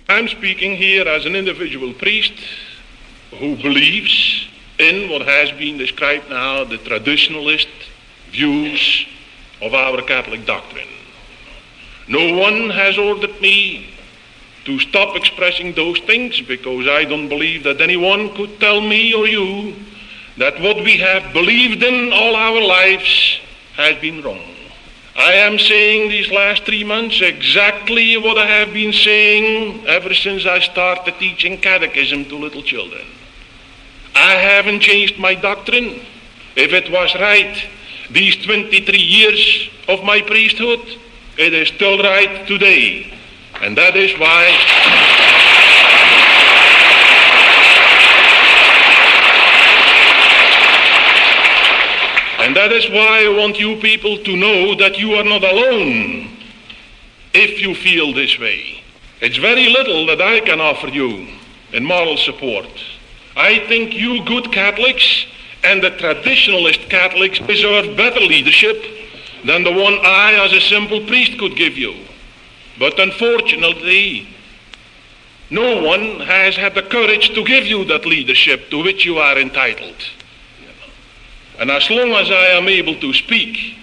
I'm speaking here as an individual priest who believes in what has been described now, the traditionalist views of our Catholic doctrine. No one has ordered me to stop expressing those things, because I don't believe that anyone could tell me or you that what we have believed in all our lives has been wrong. I am saying these last 3 months exactly what I have been saying ever since I started teaching catechism to little children. I haven't changed my doctrine. If it was right these 23 years of my priesthood, it is still right today. And that is why I want you people to know that you are not alone if you feel this way. It's very little that I can offer you in moral support. I think you good Catholics and the traditionalist Catholics deserve better leadership than the one I as a simple priest could give you. But unfortunately, no one has had the courage to give you that leadership to which you are entitled. And as long as I am able to speak,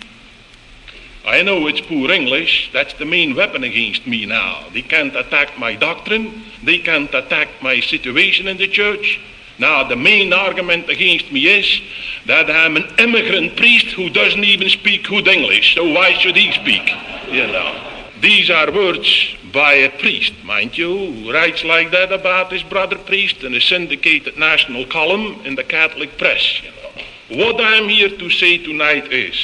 I know it's poor English, that's the main weapon against me now. They can't attack my doctrine, they can't attack my situation in the church. Now the main argument against me is that I'm an immigrant priest who doesn't even speak good English, so why should he speak? These are words by a priest, mind you, who writes like that about his brother priest in a syndicated national column in the Catholic press. What I'm here to say tonight is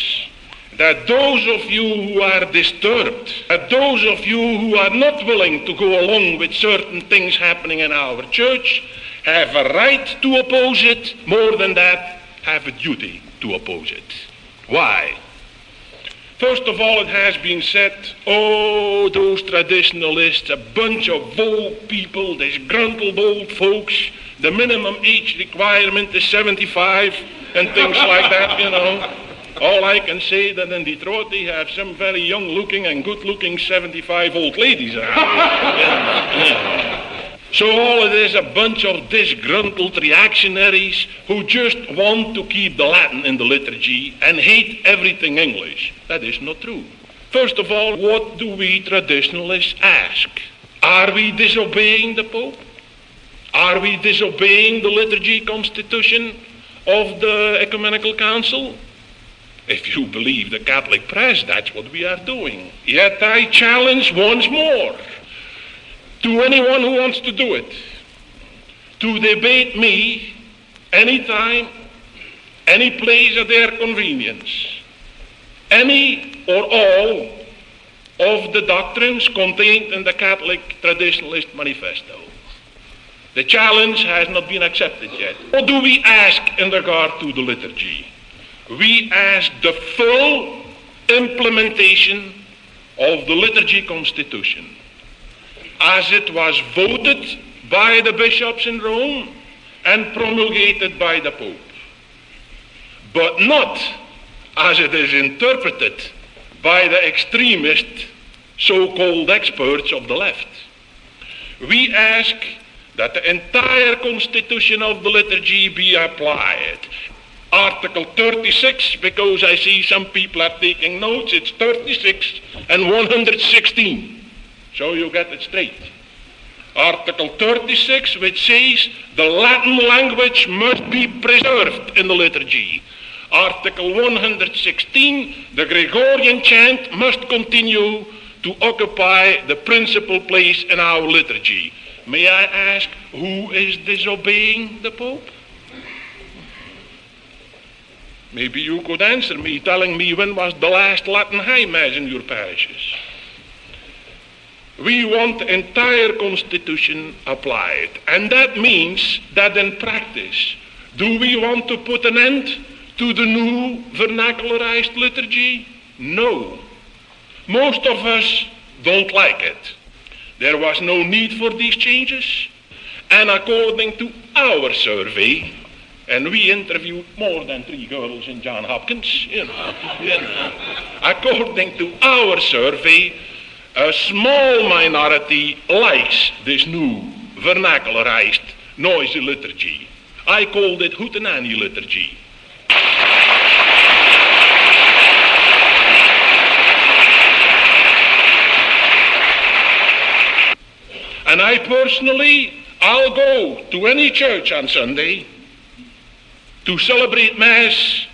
that those of you who are disturbed, that those of you who are not willing to go along with certain things happening in our church, have a right to oppose it, more than that, have a duty to oppose it. Why? First of all, it has been said, oh, those traditionalists, a bunch of old people, disgruntled old folks, the minimum age requirement is 75, and things like that, All I can say that in Detroit they have some very young-looking and good-looking 75 old ladies around. So all it is a bunch of disgruntled reactionaries who just want to keep the Latin in the liturgy and hate everything English. That is not true. First of all, what do we traditionalists ask? Are we disobeying the Pope? Are we disobeying the liturgy constitution of the Ecumenical Council? If you believe the Catholic press, that's what we are doing. Yet I challenge once more to anyone who wants to do it, to debate me anytime, any place at their convenience, any or all of the doctrines contained in the Catholic Traditionalist Manifesto. The challenge has not been accepted yet. What do we ask in regard to the liturgy? We ask the full implementation of the liturgy constitution as it was voted by the bishops in Rome and promulgated by the Pope, but not as it is interpreted by the extremist so-called experts of the left. We ask that the entire constitution of the liturgy be applied. Article 36, because I see some people are taking notes, it's 36 and 116. So you get it straight. Article 36, which says the Latin language must be preserved in the liturgy. Article 116, the Gregorian chant must continue to occupy the principal place in our liturgy. May I ask, who is disobeying the Pope? Maybe you could answer me, telling me when was the last Latin High Mass in your parishes. We want the entire constitution applied, and that means that in practice, do we want to put an end to the new vernacularized liturgy? No. Most of us don't like it. There was no need for these changes, and according to our survey, and we interviewed more than 3 girls in Johns Hopkins, according to our survey, A small minority likes this new vernacularized noisy liturgy. I called it Hootenanny Liturgy. And I personally, I'll go to any church on Sunday to celebrate Mass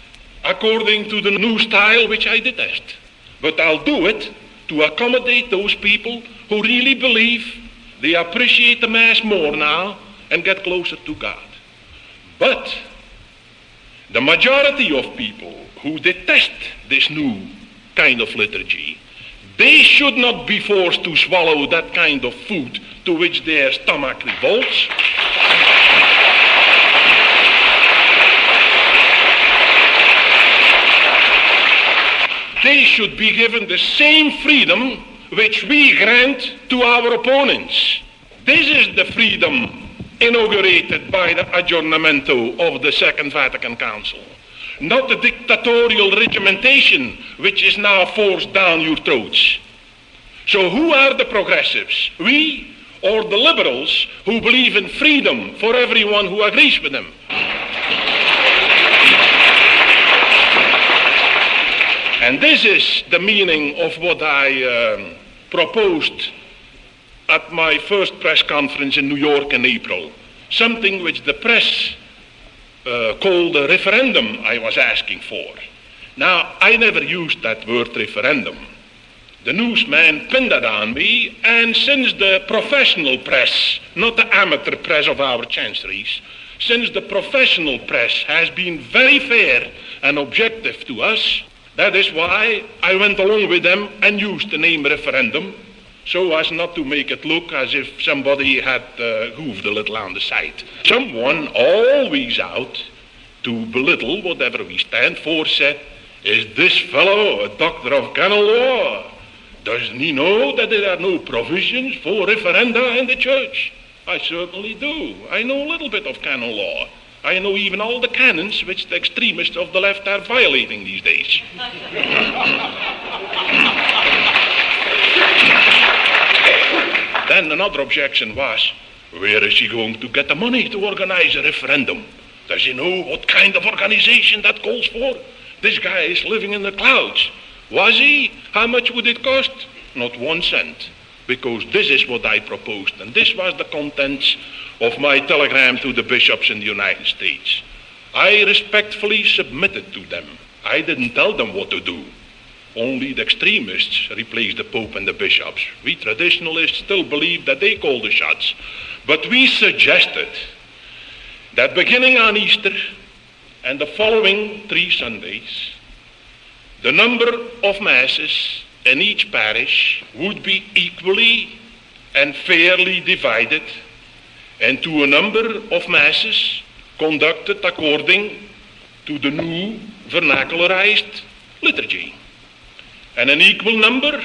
according to the new style, which I detest. But I'll do it to accommodate those people who really believe they appreciate the Mass more now and get closer to God. But the majority of people who detest this new kind of liturgy, they should not be forced to swallow that kind of food to which their stomach revolts. They should be given the same freedom which we grant to our opponents. This is the freedom inaugurated by the aggiornamento of the Second Vatican Council, not the dictatorial regimentation which is now forced down your throats. So who are the progressives? We or the liberals who believe in freedom for everyone who agrees with them? And this is the meaning of what I proposed at my first press conference in New York in April. Something which the press called a referendum I was asking for. Now, I never used that word referendum. The newsman pinned that on me, and since the professional press, not the amateur press of our chanceries, since the professional press has been very fair and objective to us, that is why I went along with them and used the name referendum, so as not to make it look as if somebody had goofed a little on the side. Someone always out to belittle whatever we stand for said, "Is this fellow a doctor of canon law? Doesn't he know that there are no provisions for referenda in the church?" I certainly do. I know a little bit of canon law. I know even all the canons which the extremists of the left are violating these days. Then another objection was, where is he going to get the money to organize a referendum? Does he know what kind of organization that calls for? This guy is living in the clouds. Was he? How much would it cost? Not 1 cent. Because this is what I proposed, and this was the contents of my telegram to the bishops in the United States. I respectfully submitted to them. I didn't tell them what to do. Only the extremists replaced the Pope and the bishops. We traditionalists still believe that they call the shots. But we suggested that beginning on Easter and the following 3 Sundays, the number of masses in each parish would be equally and fairly divided into a number of masses conducted according to the new vernacularized liturgy. And an equal number,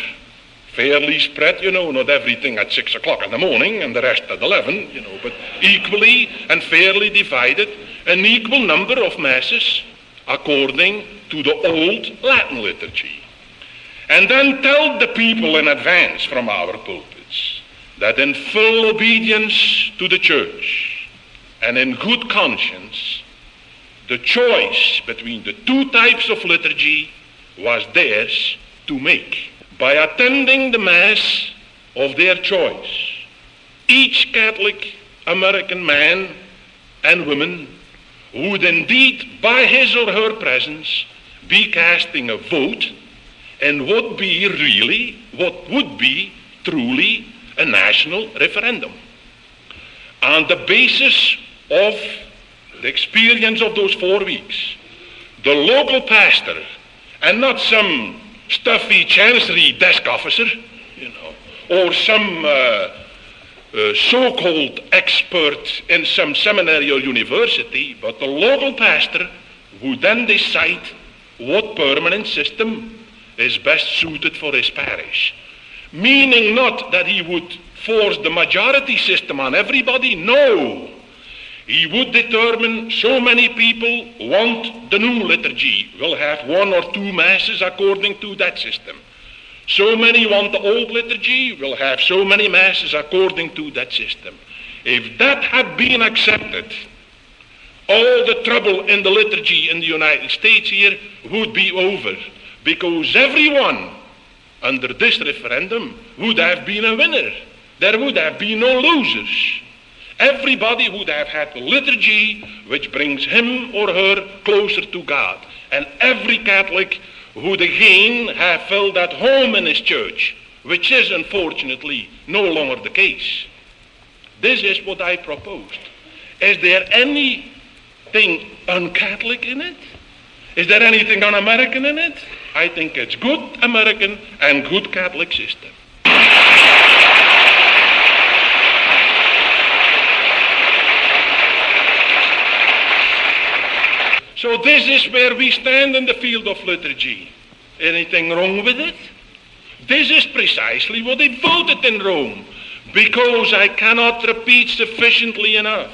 fairly spread, not everything at 6 o'clock in the morning and the rest at 11, but equally and fairly divided, an equal number of masses according to the old Latin liturgy. And then tell the people in advance from our pulpits that in full obedience to the church and in good conscience, the choice between the 2 types of liturgy was theirs to make. By attending the Mass of their choice, each Catholic American man and woman would indeed, by his or her presence, be casting a vote in what would be truly a national referendum. On the basis of the experience of those 4 weeks, the local pastor, and not some stuffy chancery desk officer, or some so-called expert in some seminary or university, but the local pastor would then decide what permanent system is best suited for his parish. Meaning not that he would force the majority system on everybody, no. He would determine so many people want the new liturgy. We'll have 1 or 2 masses according to that system. So many want the old liturgy, we'll have so many masses according to that system. If that had been accepted, all the trouble in the liturgy in the United States here would be over, because everyone under this referendum would have been a winner. There would have been no losers. Everybody would have had the liturgy which brings him or her closer to God. And every Catholic would again have felt at home in his church, which is unfortunately no longer the case. This is what I proposed. Is there anything un-Catholic in it? Is there anything un-American in it? I think it's good American and good Catholic system. So this is where we stand in the field of liturgy. Anything wrong with it? This is precisely what they voted in Rome, because I cannot repeat sufficiently enough.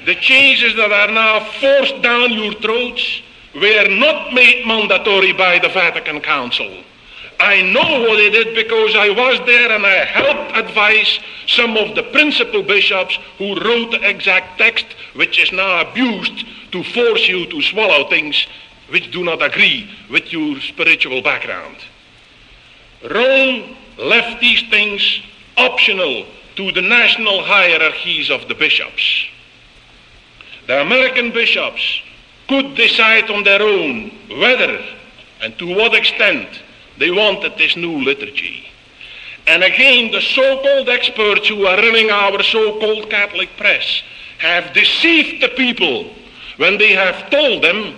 The changes that are now forced down your throats were not made mandatory by the Vatican Council. I know what they did because I was there and I helped advise some of the principal bishops who wrote the exact text which is now abused to force you to swallow things which do not agree with your spiritual background. Rome left these things optional to the national hierarchies of the bishops. The American bishops could decide on their own whether and to what extent they wanted this new liturgy. And again, the so-called experts who are running our so-called Catholic press have deceived the people when they have told them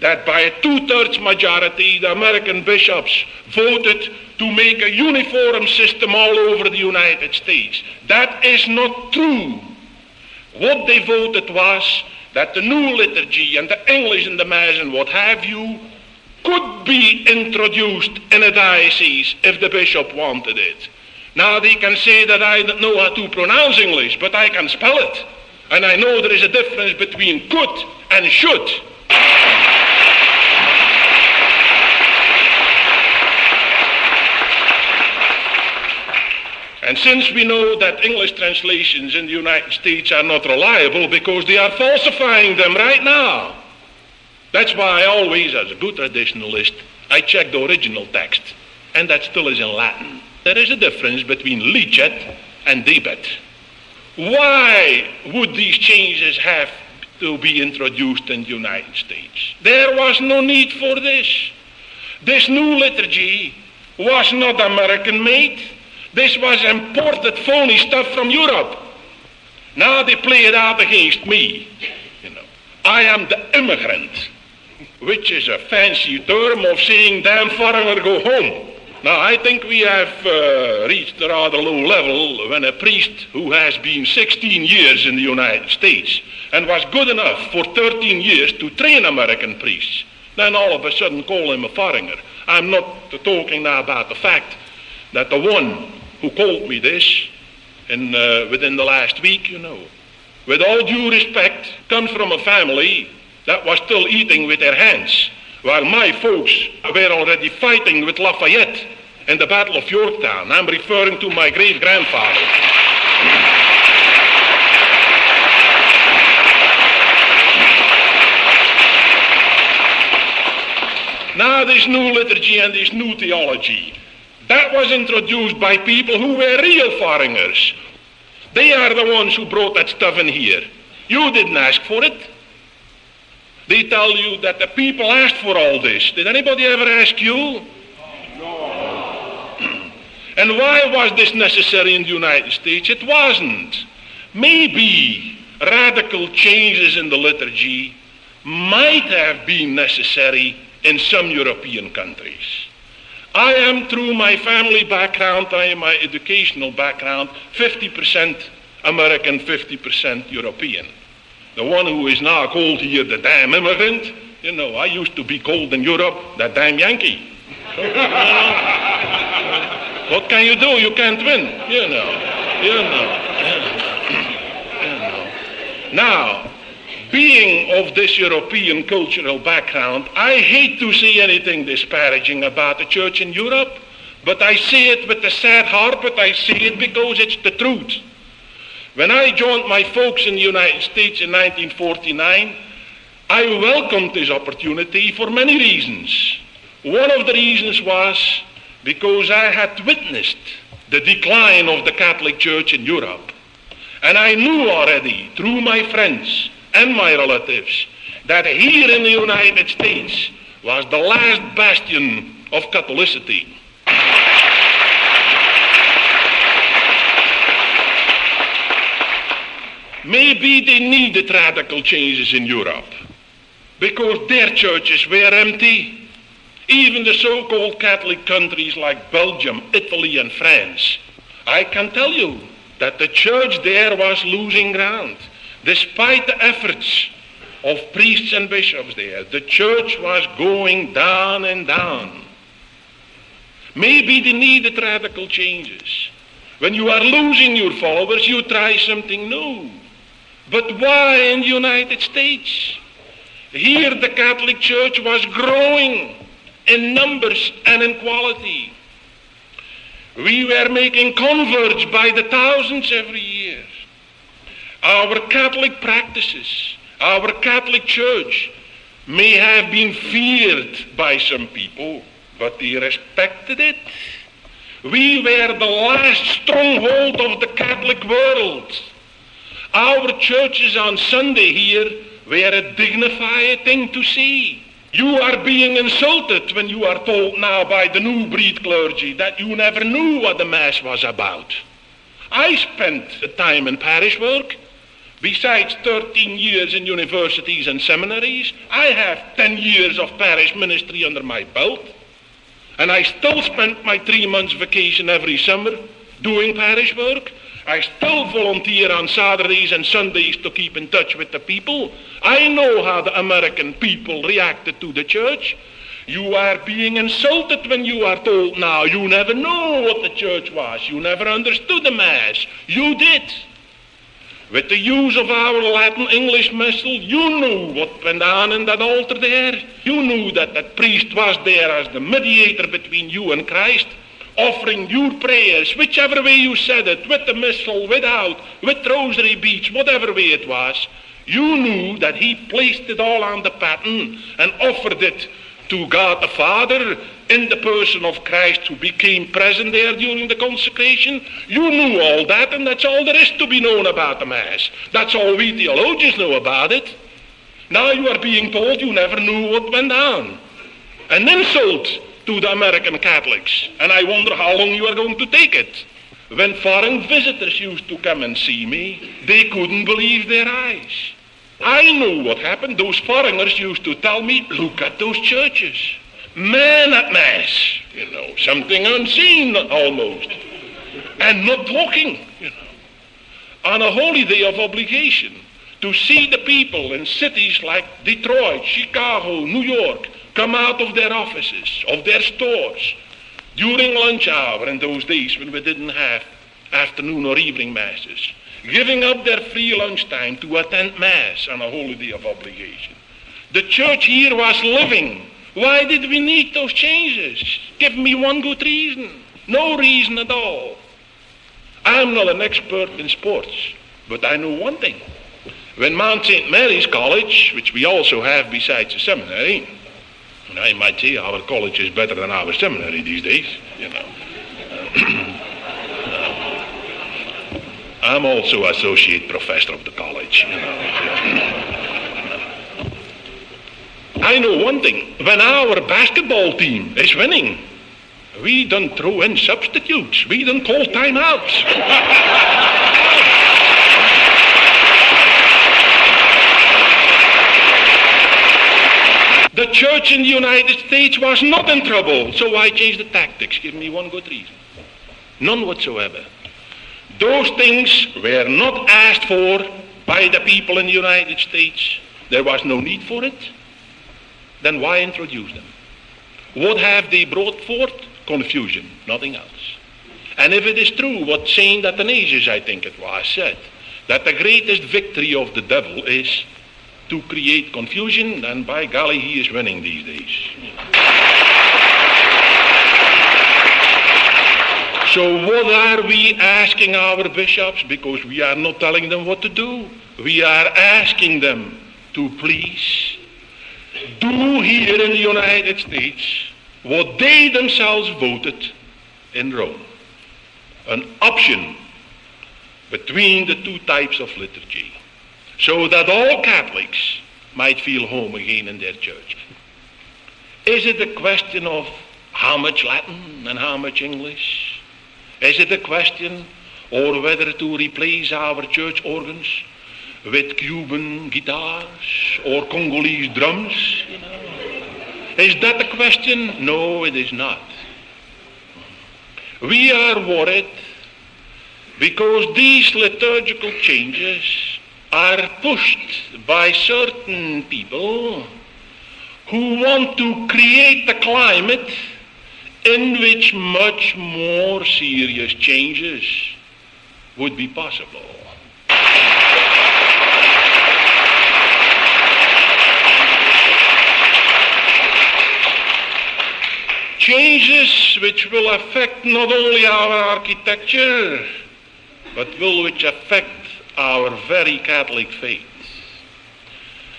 that by a 2/3 majority the American bishops voted to make a uniform system all over the United States. That is not true. What they voted was that the new liturgy and the English and the Mass and what have you could be introduced in a diocese if the bishop wanted it. Now they can say that I don't know how to pronounce English, but I can spell it. And I know there is a difference between could and should. And since we know that English translations in the United States are not reliable because they are falsifying them right now, that's why I always, as a good traditionalist, I check the original text, and that still is in Latin. There is a difference between licet and debet. Why would these changes have to be introduced in the United States? There was no need for this. This new liturgy was not American-made. This was imported phony stuff from Europe. Now they play it out against me. I am the immigrant, which is a fancy term of saying, damn foreigner, go home. Now I think we have reached a rather low level when a priest who has been 16 years in the United States and was good enough for 13 years to train American priests, then all of a sudden call him a foreigner. I'm not talking now about the fact that the one who called me this within the last week, with all due respect, comes from a family that was still eating with their hands, while my folks were already fighting with Lafayette in the Battle of Yorktown. I'm referring to my great-grandfather. Now this new liturgy and this new theology, that was introduced by people who were real foreigners. They are the ones who brought that stuff in here. You didn't ask for it. They tell you that the people asked for all this. Did anybody ever ask you? No. And why was this necessary in the United States? It wasn't. Maybe radical changes in the liturgy might have been necessary in some European countries. I am, through my family background, my educational background, 50% American, 50% European. The one who is now called here the damn immigrant, I used to be called in Europe the damn Yankee. So, what can you do? You can't win, Now, being of this European cultural background, I hate to say anything disparaging about the church in Europe, But I say it with a sad heart, but I say it because it's the truth. When I joined my folks in the United States in 1949, I welcomed this opportunity for many reasons. One of the reasons was because I had witnessed the decline of the Catholic Church in Europe. And I knew already, through my friends and my relatives, that here in the United States was the last bastion of Catholicity. Maybe they needed radical changes in Europe because their churches were empty. Even the so-called Catholic countries like Belgium, Italy, and France. I can tell you that the church there was losing ground. Despite the efforts of priests and bishops there, the church was going down and down. Maybe they needed radical changes. When you are losing your followers, you try something new. But why in the United States? Here the Catholic Church was growing in numbers and in quality. We were making converts by the thousands every year. Our Catholic practices, our Catholic Church may have been feared by some people, but they respected it. We were the last stronghold of the Catholic world. Our churches on Sunday here were a dignified thing to see. You are being insulted when you are told now by the new breed clergy that you never knew what the Mass was about. I spent the time in parish work. Besides 13 years in universities and seminaries, I have 10 years of parish ministry under my belt. And I still spent my 3 months vacation every summer doing parish work. I still volunteer on Saturdays and Sundays to keep in touch with the people. I know how the American people reacted to the church. You are being insulted when you are told now you never know what the church was. You never understood the Mass. You did. With the use of our Latin English Missal, you knew what went on in that altar there. You knew that that priest was there as the mediator between you and Christ, offering your prayers, whichever way you said it, with the missal, without, with rosary beads, whatever way it was. You knew that he placed it all on the paten and offered it to God the Father in the person of Christ who became present there during the consecration. You knew all that, and that's all there is to be known about the Mass. That's all we theologians know about it. Now you are being told you never knew what went on. An insult to the American Catholics, and I wonder how long you are going to take it. When foreign visitors used to come and see me, they couldn't believe their eyes. I knew what happened. Those foreigners used to tell me, look at those churches. Man at Mass, something unseen almost. And not talking, on a holy day of obligation, to see the people in cities like Detroit, Chicago, New York, come out of their offices, of their stores, during lunch hour in those days when we didn't have afternoon or evening masses, giving up their free lunchtime to attend Mass on a holy day of obligation. The church here was living. Why did we need those changes? Give me one good reason. No reason at all. I'm not an expert in sports, but I know one thing. When Mount St. Mary's College, which we also have besides the seminary, and I might say our college is better than our seminary these days, I'm also associate professor of the college, I know one thing. When our basketball team is winning, we don't throw in substitutes. We don't call timeouts. The church in the United States was not in trouble, so I changed the tactics. Give me one good reason. None whatsoever. Those things were not asked for by the people in the United States. There was no need for it. Then why introduce them? What have they brought forth? Confusion, nothing else. And if it is true what Saint Athanasius, I think it was, said, that the greatest victory of the devil is to create confusion, then by golly, he is winning these days. So what are we asking our bishops? Because we are not telling them what to do. We are asking them to please do here in the United States what they themselves voted in Rome. An option between the two types of liturgy, so that all Catholics might feel home again in their church. Is it a question of how much Latin and how much English? Is it a question or whether to replace our church organs with Cuban guitars or Congolese drums? Is that the question? No, it is not. We are worried because these liturgical changes are pushed by certain people who want to create a climate in which much more serious changes would be possible. Changes which will affect not only our architecture, but which affect our very Catholic faith.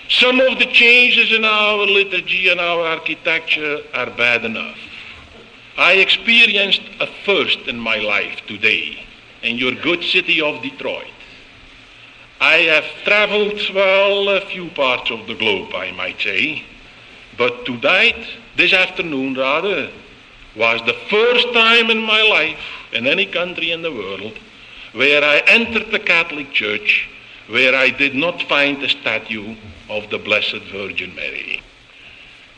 Some of the changes in our liturgy and our architecture are bad enough. I experienced a first in my life today in your good city of Detroit. I have traveled, a few parts of the globe, I might say, but tonight, this afternoon rather, was the first time in my life in any country in the world where I entered the Catholic Church where I did not find a statue of the Blessed Virgin Mary.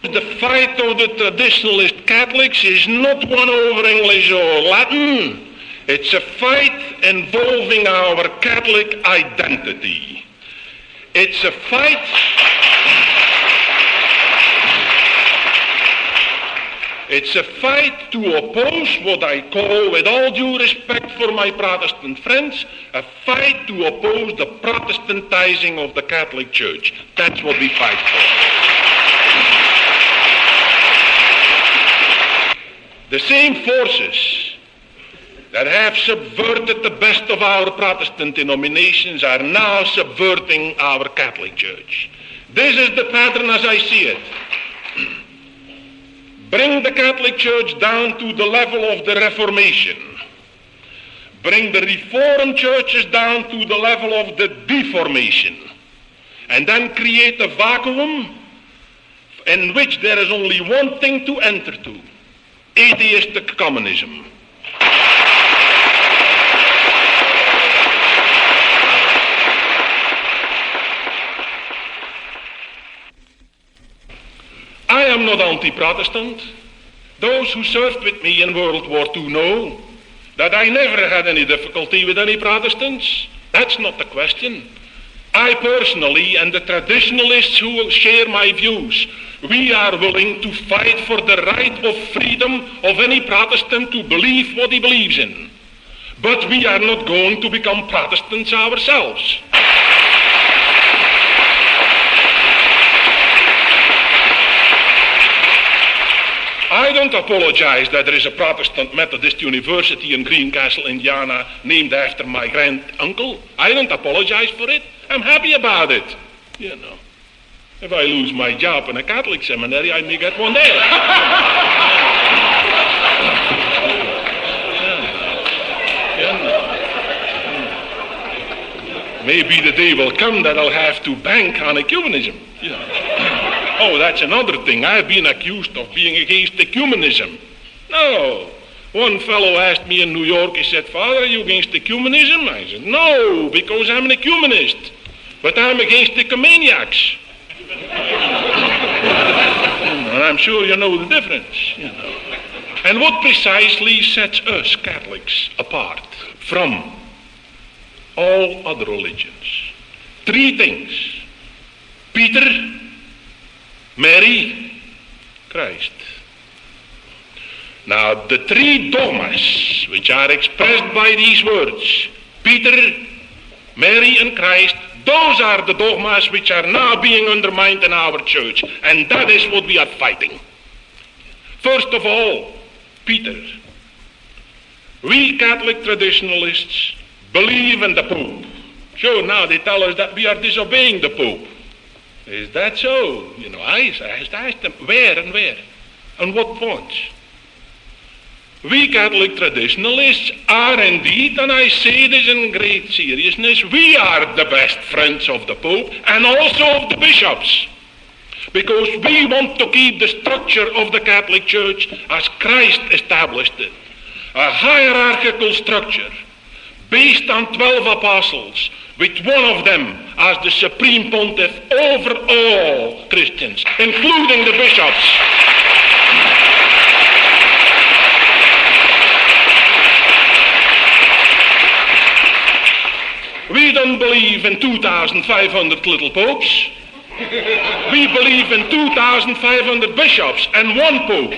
The fight of the traditionalist Catholics is not one over English or Latin. It's a fight involving our Catholic identity. It's a fight to oppose what I call, with all due respect for my Protestant friends, a fight to oppose the Protestantizing of the Catholic Church. That's what we fight for. The same forces that have subverted the best of our Protestant denominations are now subverting our Catholic Church. This is the pattern as I see it. Bring the Catholic Church down to the level of the Reformation. Bring the Reformed churches down to the level of the Deformation. And then create a vacuum in which there is only one thing to enter to: atheistic communism. I am not anti-Protestant. Those who served with me in World War II know that I never had any difficulty with any Protestants. That's not the question. I personally, and the traditionalists who will share my views, we are willing to fight for the right of freedom of any Protestant to believe what he believes in. But we are not going to become Protestants ourselves. I don't apologize that there is a Protestant Methodist University in Greencastle, Indiana, named after my grand-uncle. I don't apologize for it. I'm happy about it. You know, if I lose my job in a Catholic seminary, I may get one there. Maybe the day will come that I'll have to bank on ecumenism. You know. Oh, that's another thing. I've been accused of being against ecumenism. No. One fellow asked me in New York, he said, "Father, are you against ecumenism?" I said, "No, because I'm an ecumenist. But I'm against Ecumaniacs." And I'm sure you know the difference. You know. And what precisely sets us Catholics apart from all other religions? Three things: Peter, Mary, Christ. Now, the three dogmas which are expressed by these words, Peter, Mary, and Christ, those are the dogmas which are now being undermined in our church, and that is what we are fighting. First of all, Peter. We Catholic traditionalists believe in the Pope. So now they tell us that we are disobeying the Pope. Is that so? I asked them, where and where? On what points? We Catholic traditionalists are indeed, and I say this in great seriousness, we are the best friends of the Pope and also of the bishops. Because we want to keep the structure of the Catholic Church as Christ established it. A hierarchical structure based on 12 apostles, with one of them as the supreme pontiff over all Christians, including the bishops. We don't believe in 2,500 little popes. We believe in 2,500 bishops and one pope.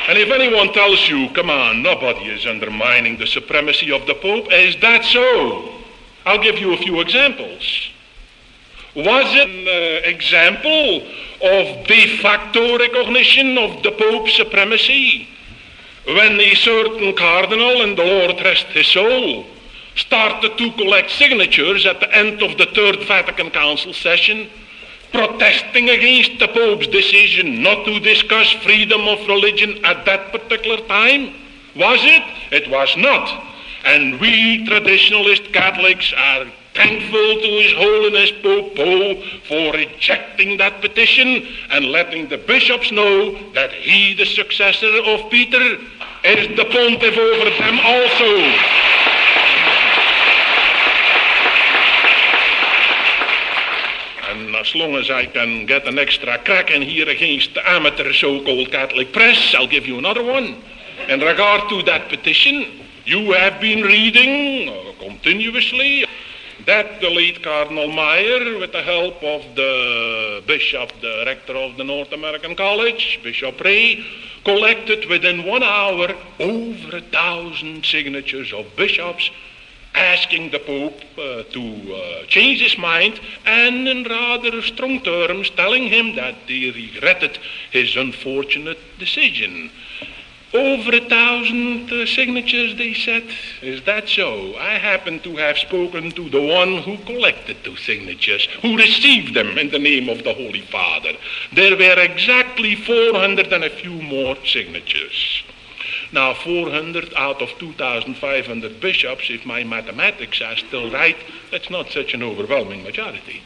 And if anyone tells you, come on, nobody is undermining the supremacy of the Pope, is that so? I'll give you a few examples. Was it an example of de facto recognition of the Pope's supremacy when a certain cardinal, and the Lord rest his soul, started to collect signatures at the end of the Third Vatican Council session, protesting against the Pope's decision not to discuss freedom of religion at that particular time? Was it? It was not. And we traditionalist Catholics are thankful to His Holiness Pope Pauw for rejecting that petition and letting the bishops know that he, the successor of Peter, is the pontiff over them also. And as long as I can get an extra crack in here against the amateur so-called Catholic press, I'll give you another one. In regard to that petition, you have been reading continuously that the late Cardinal Meyer, with the help of the bishop, the rector of the North American College, Bishop Ray, collected within 1 hour over 1,000 signatures of bishops asking the Pope to change his mind, and in rather strong terms telling him that they regretted his unfortunate decision. Over 1,000 signatures, they said. Is that so? I happen to have spoken to the one who collected those signatures, who received them in the name of the Holy Father. There were exactly 400 and a few more signatures. Now, 400 out of 2,500 bishops, if my mathematics are still right, that's not such an overwhelming majority,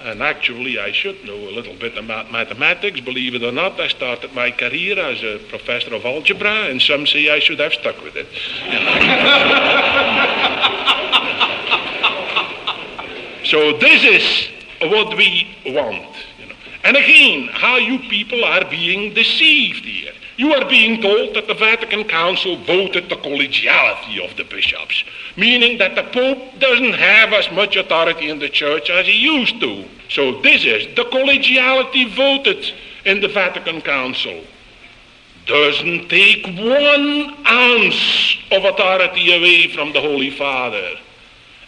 And actually, I should know a little bit about mathematics. Believe it or not, I started my career as a professor of algebra, and some say I should have stuck with it. So this is what we want. And again, how you people are being deceived here. You are being told that the Vatican Council voted the collegiality of the bishops, meaning that the Pope doesn't have as much authority in the church as he used to. So this is the collegiality voted in the Vatican Council. Doesn't take 1 ounce of authority away from the Holy Father.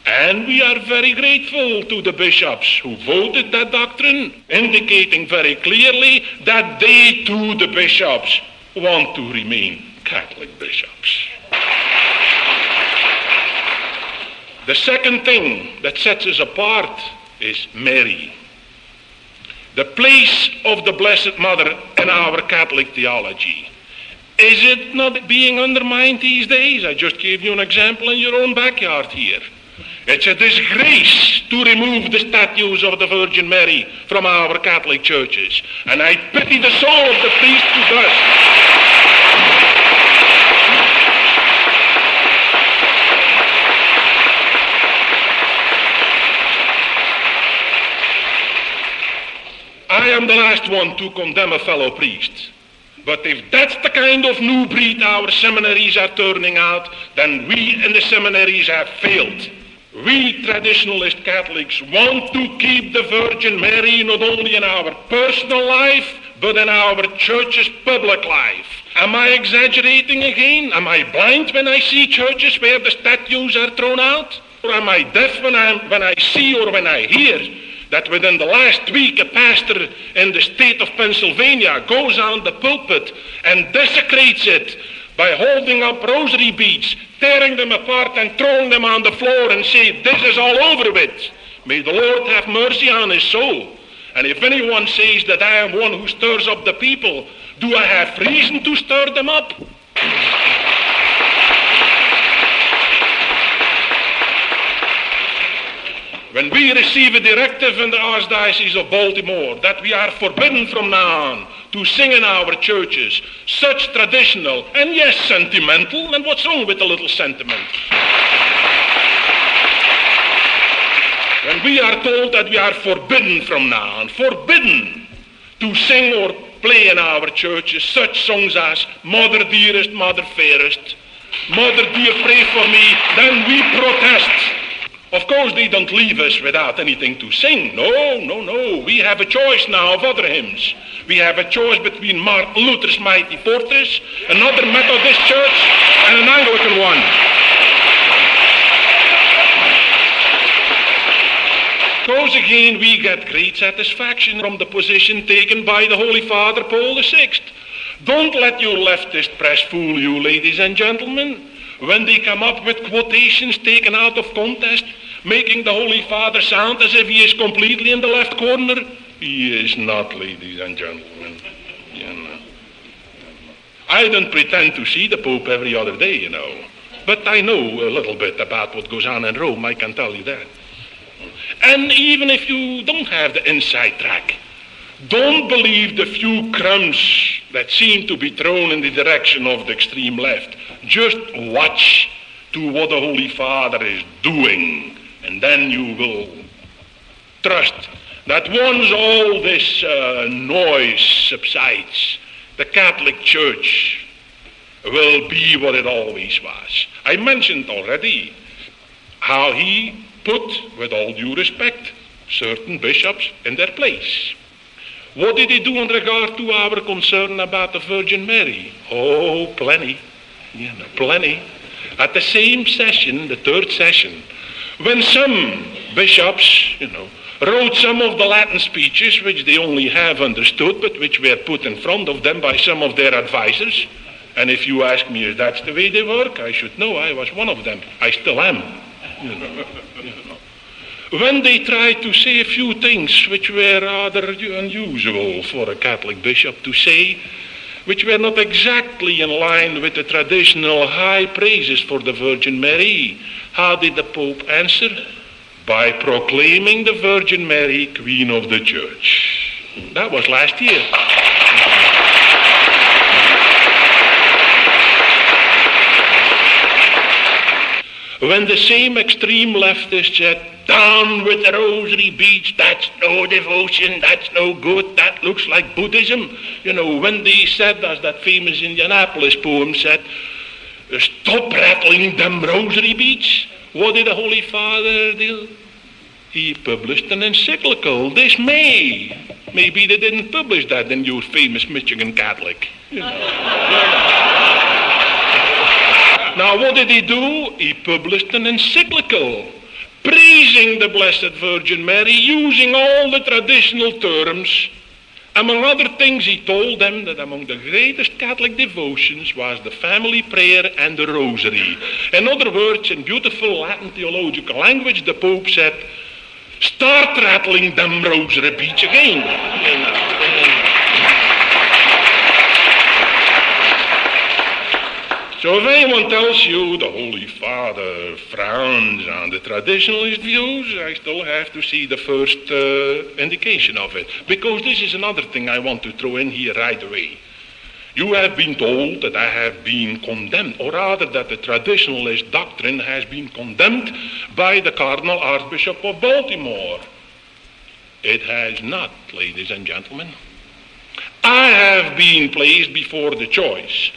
And we are very grateful to the bishops who voted that doctrine, indicating very clearly that they too, the bishops, want to remain Catholic bishops. The second thing that sets us apart is Mary. The place of the Blessed Mother in our Catholic theology. Is it not being undermined these days? I just gave you an example in your own backyard here. It's a disgrace to remove the statues of the Virgin Mary from our Catholic churches. And I pity the soul of the priest who does. I am the last one to condemn a fellow priest. But if that's the kind of new breed our seminaries are turning out, then we in the seminaries have failed. We traditionalist Catholics want to keep the Virgin Mary not only in our personal life, but in our church's public life. Am I exaggerating again? Am I blind when I see churches where the statues are thrown out? Or am I deaf when I see or when I hear that within the last week a pastor in the state of Pennsylvania goes on the pulpit and desecrates it by holding up rosary beads, tearing them apart and throwing them on the floor and say, this is all over with. May the Lord have mercy on his soul. And if anyone says that I am one who stirs up the people, do I have reason to stir them up? When we receive a directive in the Archdiocese of Baltimore that we are forbidden from now on to sing in our churches such traditional and yes, sentimental, and what's wrong with a little sentiment? When we are told that we are forbidden from now on, forbidden to sing or play in our churches such songs as Mother Dearest, Mother Fairest, Mother Dear Pray for Me, then we protest. Of course, they don't leave us without anything to sing. No. We have a choice now of other hymns. We have a choice between Martin Luther's Mighty Fortress, another Methodist church, and an Anglican one. Because again, we get great satisfaction from the position taken by the Holy Father Paul VI. Don't let your leftist press fool you, ladies and gentlemen. When they come up with quotations taken out of context, making the Holy Father sound as if he is completely in the left corner, he is not, ladies and gentlemen. I don't pretend to see the Pope every other day, but I know a little bit about what goes on in Rome, I can tell you that. And even if you don't have the inside track, don't believe the few crumbs that seem to be thrown in the direction of the extreme left. Just watch to what the Holy Father is doing, and then you will trust that once all this noise subsides, the Catholic Church will be what it always was. I mentioned already how he put, with all due respect, certain bishops in their place. What did he do in regard to our concern about the Virgin Mary? Oh, plenty. Plenty. At the same session, the third session, when some bishops, wrote some of the Latin speeches which they only have understood, but which were put in front of them by some of their advisors, and if you ask me if that's the way they work, I should know. I was one of them. I still am. When they tried to say a few things which were rather unusual for a Catholic bishop to say, which were not exactly in line with the traditional high praises for the Virgin Mary, how did the Pope answer? By proclaiming the Virgin Mary Queen of the Church. That was last year. When the same extreme leftist said, down with the rosary beads, that's no devotion, that's no good, that looks like Buddhism. When they said, as that famous Indianapolis poem said, stop rattling them rosary beads, what did the Holy Father do? He published an encyclical this May. Maybe they didn't publish that in your famous Michigan Catholic. Now, what did he do? He published an encyclical praising the Blessed Virgin Mary, using all the traditional terms. Among other things, he told them that among the greatest Catholic devotions was the family prayer and the rosary. In other words, in beautiful Latin theological language, the Pope said, start rattling them rosary beads again. So if anyone tells you the Holy Father frowns on the traditionalist views, I still have to see the first indication of it. Because this is another thing I want to throw in here right away. You have been told that I have been condemned, or rather that the traditionalist doctrine has been condemned by the Cardinal Archbishop of Baltimore. It has not, ladies and gentlemen. I have been placed before the choice.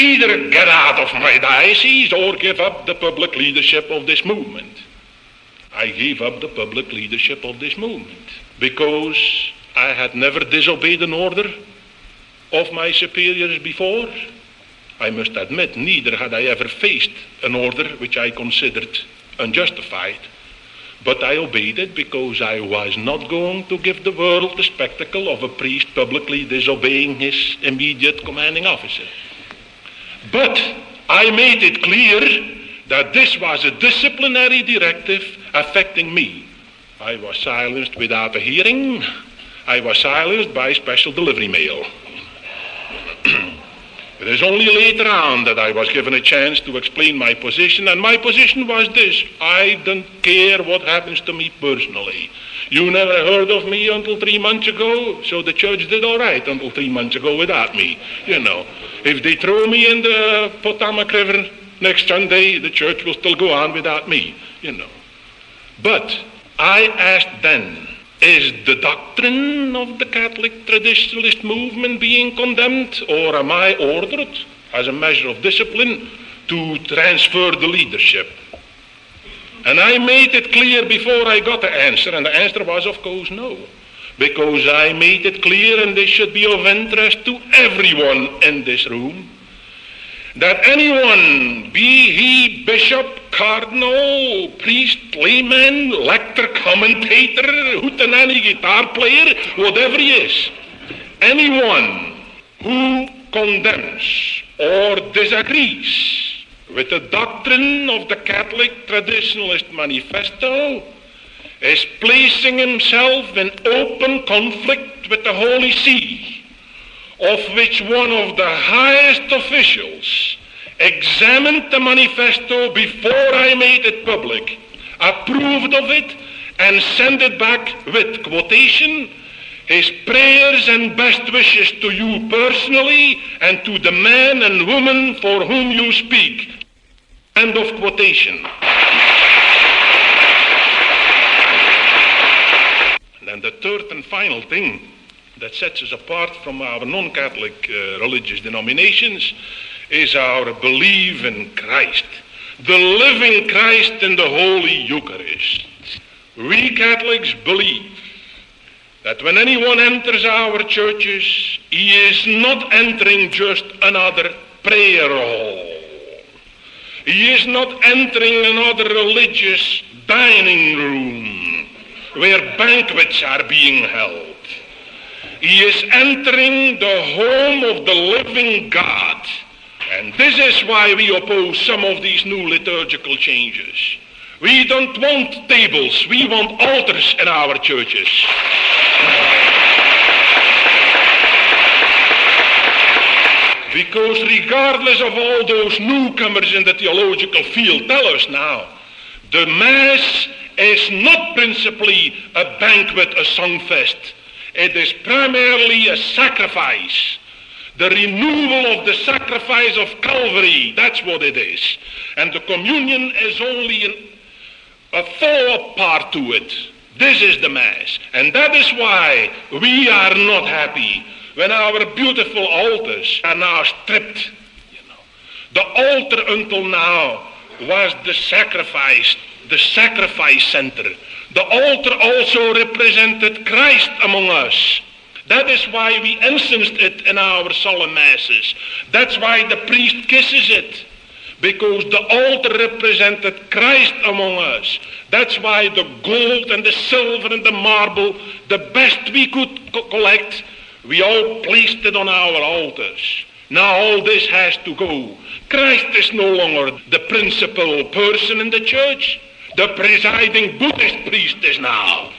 Either get out of my diocese or give up the public leadership of this movement. I gave up the public leadership of this movement because I had never disobeyed an order of my superiors before. I must admit, neither had I ever faced an order which I considered unjustified. But I obeyed it because I was not going to give the world the spectacle of a priest publicly disobeying his immediate commanding officer. But I made it clear that this was a disciplinary directive affecting me. I was silenced without a hearing. I was silenced by special delivery mail. It is only later on that I was given a chance to explain my position, and my position was this: I don't care what happens to me personally. You never heard of me until 3 months ago, so the church did all right until 3 months ago without me. You know, if they throw me in the Potomac River next Sunday, the church will still go on without me, you know. But I asked then, is the doctrine of the Catholic traditionalist movement being condemned, or am I ordered, as a measure of discipline, to transfer the leadership? And I made it clear before I got the answer, and the answer was, of course, no. Because I made it clear, and this should be of interest to everyone in this room, that anyone, be he bishop, cardinal, priest, layman, lector, commentator, hootenanny guitar player, whatever he is, anyone who condemns or disagrees with the doctrine of the Catholic Traditionalist Manifesto is placing himself in open conflict with the Holy See, of which one of the highest officials examined the manifesto before I made it public, approved of it, and sent it back with quotation, his prayers and best wishes to you personally and to the man and woman for whom you speak. End of quotation. And then the third and final thing that sets us apart from our non-Catholic religious denominations is our belief in Christ, the living Christ in the Holy Eucharist. We Catholics believe that when anyone enters our churches, he is not entering just another prayer hall. He is not entering another religious dining room where banquets are being held. He is entering the home of the living God. And this is why we oppose some of these new liturgical changes. We don't want tables, we want altars in our churches. Because regardless of all those newcomers in the theological field tell us now, the Mass is not principally a banquet, a songfest. It is primarily a sacrifice. The renewal of the sacrifice of Calvary, that's what it is. And the communion is only a follow-up part to it. This is the Mass. And that is why we are not happy when our beautiful altars are now stripped. The altar until now was the sacrifice center. The altar also represented Christ among us. That is why we incensed it in our solemn masses. That's why the priest kisses it, because the altar represented Christ among us. That's why the gold and the silver and the marble, the best we could collect, we all placed it on our altars. Now all this has to go. Christ is no longer the principal person in the church. The presiding Buddhist priest is now.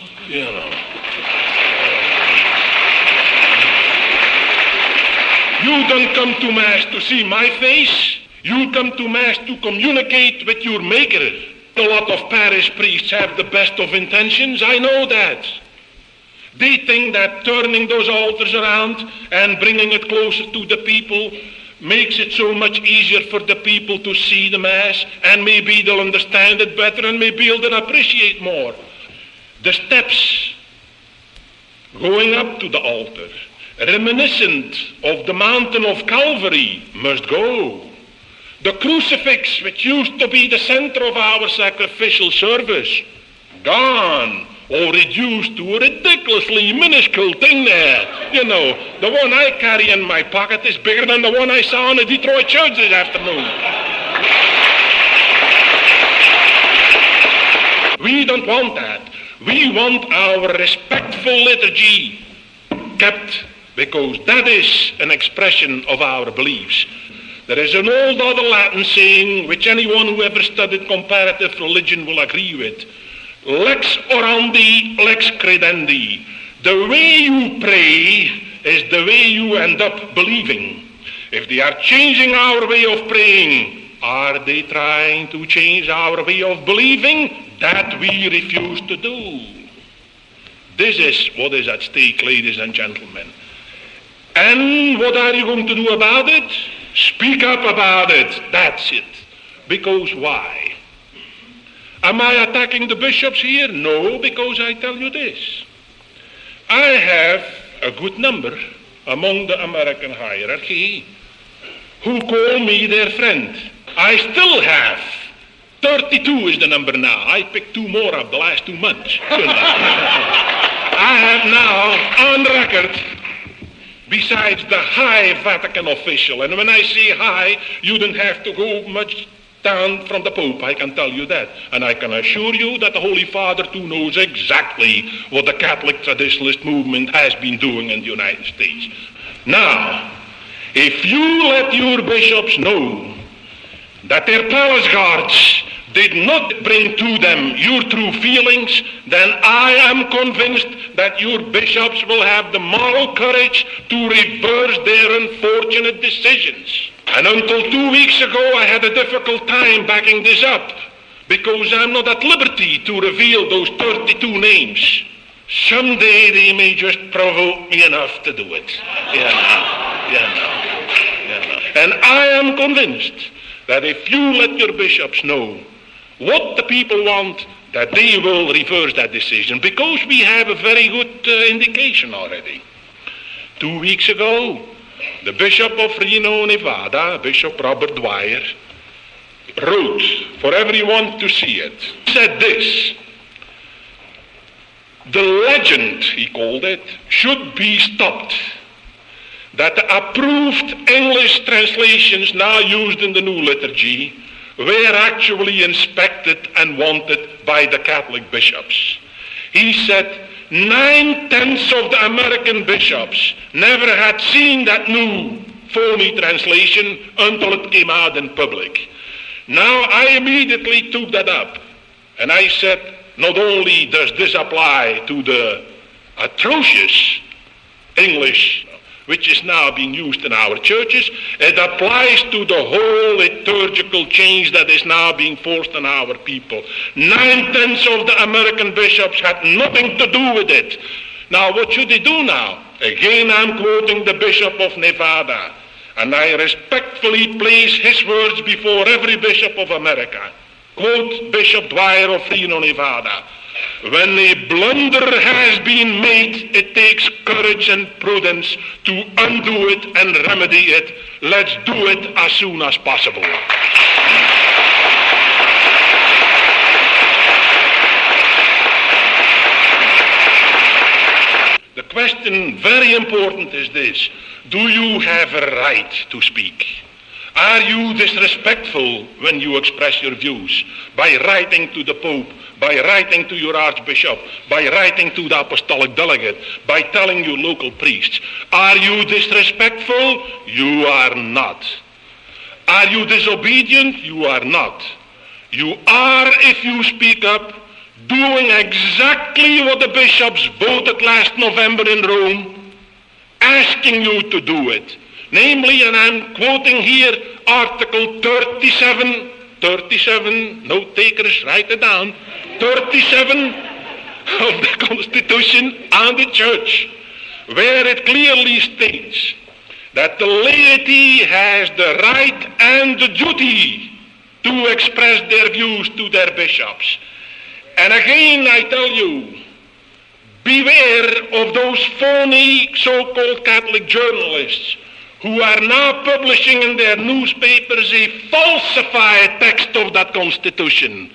You don't come to Mass to see my face. You come to Mass to communicate with your Maker. A lot of parish priests have the best of intentions. I know that. They think that turning those altars around and bringing it closer to the people makes it so much easier for the people to see the Mass, and maybe they'll understand it better and maybe they'll appreciate more. The steps going up to the altar, reminiscent of the mountain of Calvary, must go. The crucifix, which used to be the center of our sacrificial service, gone, or reduced to a ridiculously minuscule thing there. The one I carry in my pocket is bigger than the one I saw in the Detroit church this afternoon. We don't want that. We want our respectful liturgy kept, because that is an expression of our beliefs. There is an old other Latin saying, which anyone who ever studied comparative religion will agree with. Lex orandi, lex credendi. The way you pray is the way you end up believing. If they are changing our way of praying, are they trying to change our way of believing? That we refuse to do. This is what is at stake, ladies and gentlemen. And what are you going to do about it? Speak up about it. That's it. Because why? Am I attacking the bishops here? No, because I tell you this. I have a good number among the American hierarchy who call me their friend. I still have 32 is the number now. I picked 2 more up the last 2 months. I have now on record, besides the high Vatican official, and when I say high, you don't have to go much down from the Pope, I can tell you that. And I can assure you that the Holy Father too knows exactly what the Catholic traditionalist movement has been doing in the United States. Now, if you let your bishops know that their palace guards did not bring to them your true feelings, then I am convinced that your bishops will have the moral courage to reverse their unfortunate decisions. And until 2 weeks ago, I had a difficult time backing this up, because I'm not at liberty to reveal those 32 names. Someday they may just provoke me enough to do it. And I am convinced that if you let your bishops know what the people want, that they will reverse that decision, because we have a very good indication already. 2 weeks ago, the Bishop of Reno, Nevada, Bishop Robert Dwyer, wrote for everyone to see it. He said this: the legend, he called it, should be stopped, that the approved English translations now used in the new liturgy were actually inspected and wanted by the Catholic bishops. He said 9/10 of the American bishops never had seen that new phony translation until it came out in public. Now I immediately took that up, and I said, not only does this apply to the atrocious English which is now being used in our churches, it applies to the whole liturgical change that is now being forced on our people. 9/10 of the American bishops had nothing to do with it. Now what should they do now? Again, I'm quoting the Bishop of Nevada, and I respectfully place his words before every bishop of America. Quote Bishop Dwyer of Reno, Nevada: when a blunder has been made, it takes courage and prudence to undo it and remedy it. Let's do it as soon as possible. The question, very important, is this: do you have a right to speak? Are you disrespectful when you express your views by writing to the Pope, by writing to your Archbishop, by writing to the Apostolic Delegate, by telling your local priests? Are you disrespectful? You are not. Are you disobedient? You are not. You are, if you speak up, doing exactly what the bishops voted last November in Rome, asking you to do it. Namely, and I'm quoting here Article 37, note takers, write it down, 37 of the Constitution on the Church, where it clearly states that the laity has the right and the duty to express their views to their bishops. And again, I tell you, beware of those phony so-called Catholic journalists who are now publishing in their newspapers a falsified text of that Constitution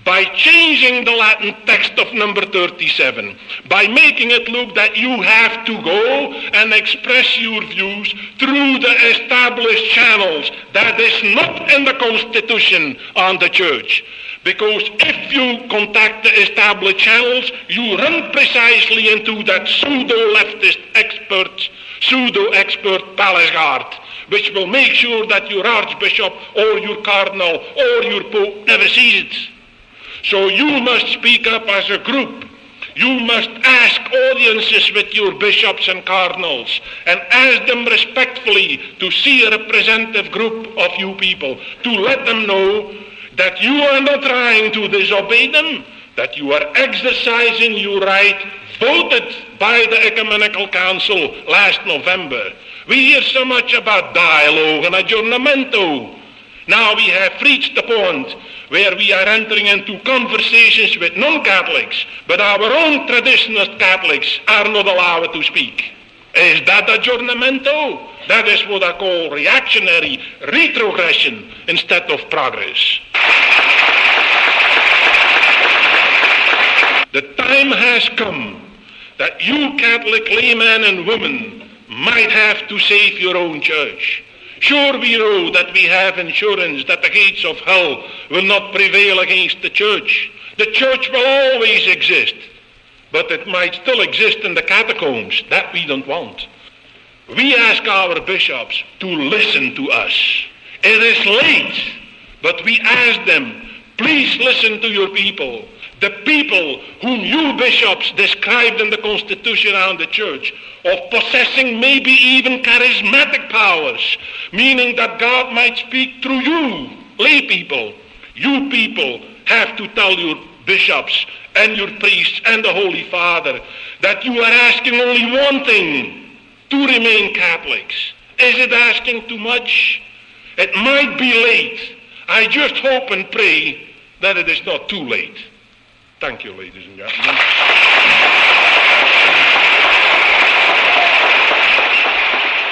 by changing the Latin text of number 37, by making it look that you have to go and express your views through the established channels. That is not in the Constitution on the Church. Because if you contact the established channels, you run precisely into that pseudo-leftist pseudo-expert palace guard, which will make sure that your archbishop or your cardinal or your pope never sees it. So you must speak up as a group. You must ask audiences with your bishops and cardinals and ask them respectfully to see a representative group of you people, to let them know that you are not trying to disobey them, that you are exercising your right voted by the Ecumenical Council last November. We hear so much about dialogue and aggiornamento. Now we have reached the point where we are entering into conversations with non-Catholics, but our own traditionalist Catholics are not allowed to speak. Is that aggiornamento? That is what I call reactionary retrogression instead of progress. The time has come that you Catholic laymen and women might have to save your own church. Sure, we know that we have insurance that the gates of hell will not prevail against the church. The church will always exist, but it might still exist in the catacombs. That we don't want. We ask our bishops to listen to us. It is late, but we ask them, please listen to your people. The people whom you bishops described in the Constitution and the Church of possessing maybe even charismatic powers, meaning that God might speak through you, lay people. You people have to tell your bishops and your priests and the Holy Father that you are asking only one thing, to remain Catholics. Is it asking too much? It might be late. I just hope and pray that it is not too late. Thank you, ladies and gentlemen.